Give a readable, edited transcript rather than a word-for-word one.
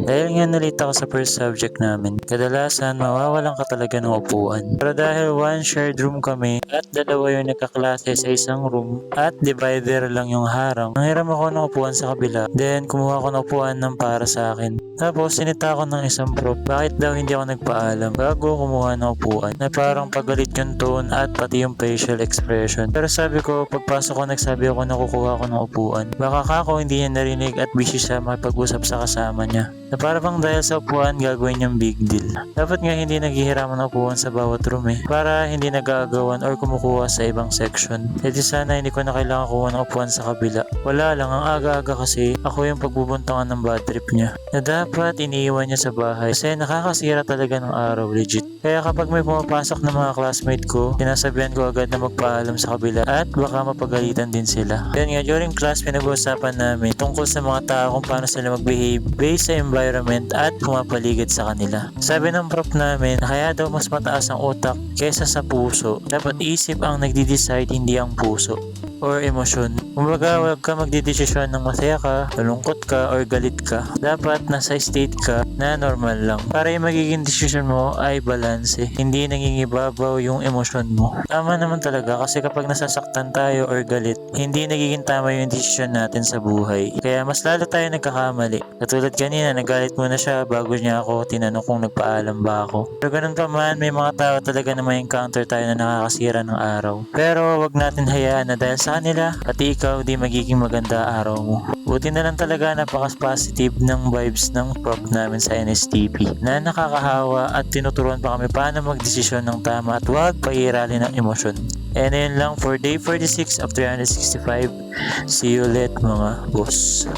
Dahil nga nalita ako sa first subject namin, kadalasan mawawalan ka talaga ng upuan. Pero dahil one shared room kami at dalawa yung nagkaklase sa isang room at divider lang yung harang, nanghiram ako ng upuan sa kabila. Then kumuha ako ng upuan ng para sa akin. Tapos sinita ako ng isang prof bakit daw hindi ako nagpaalam bago kumuha ng upuan na parang pagalit yung tone at pati yung facial expression. Pero sabi ko, pagpasok ko nagsabi ako na kukuha ko ng upuan. Baka kako hindi niya narinig at busy siya makipag-usap sa kasama niya. Na para bang dahil sa upuan gagawin niyang big deal. Dapat nga hindi naghihiraman ng upuan sa bawat room para hindi nagagawan or kumukuha sa ibang section. E di sana hindi ko na kailangan kuha ng upuan sa kabila. Wala lang, ang aga-aga kasi ako yung pagbubuntangan ng bad trip niya. Na dapat iniiwan niya sa bahay kasi nakakasira talaga ng araw, legit. Kaya kapag may pumapasok ng mga classmate ko, sinasabihan ko agad na magpaalam sa kabila at baka mapagalitan din sila. Yan nga, during class pinag-uusapan namin tungkol sa mga tao kung paano sila mag-behave based sa environment at pumapaligid sa kanila. Sabi ng prof namin na kaya daw mas mataas ang utak kaysa sa puso. Dapat isip ang nagdi-decide, hindi ang puso or emosyon. Kumbaga, huwag ka magdidesisyon ng masaya ka, malungkot ka, or galit ka. Dapat nasa state ka na normal lang. Para yung magiging desisyon mo ay balance. Hindi nangingibabaw yung emosyon mo. Tama naman talaga kasi kapag nasasaktan tayo or galit, hindi nagiging tama yung desisyon natin sa buhay. Kaya mas lalo tayo nagkakamali. Katulad kanina, nagalit muna siya bago niya ako tinanong kung nagpaalam ba ako. Pero ganun pa man, may mga tao talaga na may encounter tayo na nakakasira ng araw. Pero wag natin hayaan na dahil sa kanila, pati ikaw di magiging maganda araw mo. Buti na lang talaga napaka-positive ng vibes ng prof namin sa NSTP na nakakahawa at tinuturuan pa kami paano magdesisyon ng tama at huwag pairalin ng emosyon. And yun lang for day 46 of 365. See you ulit mga boss.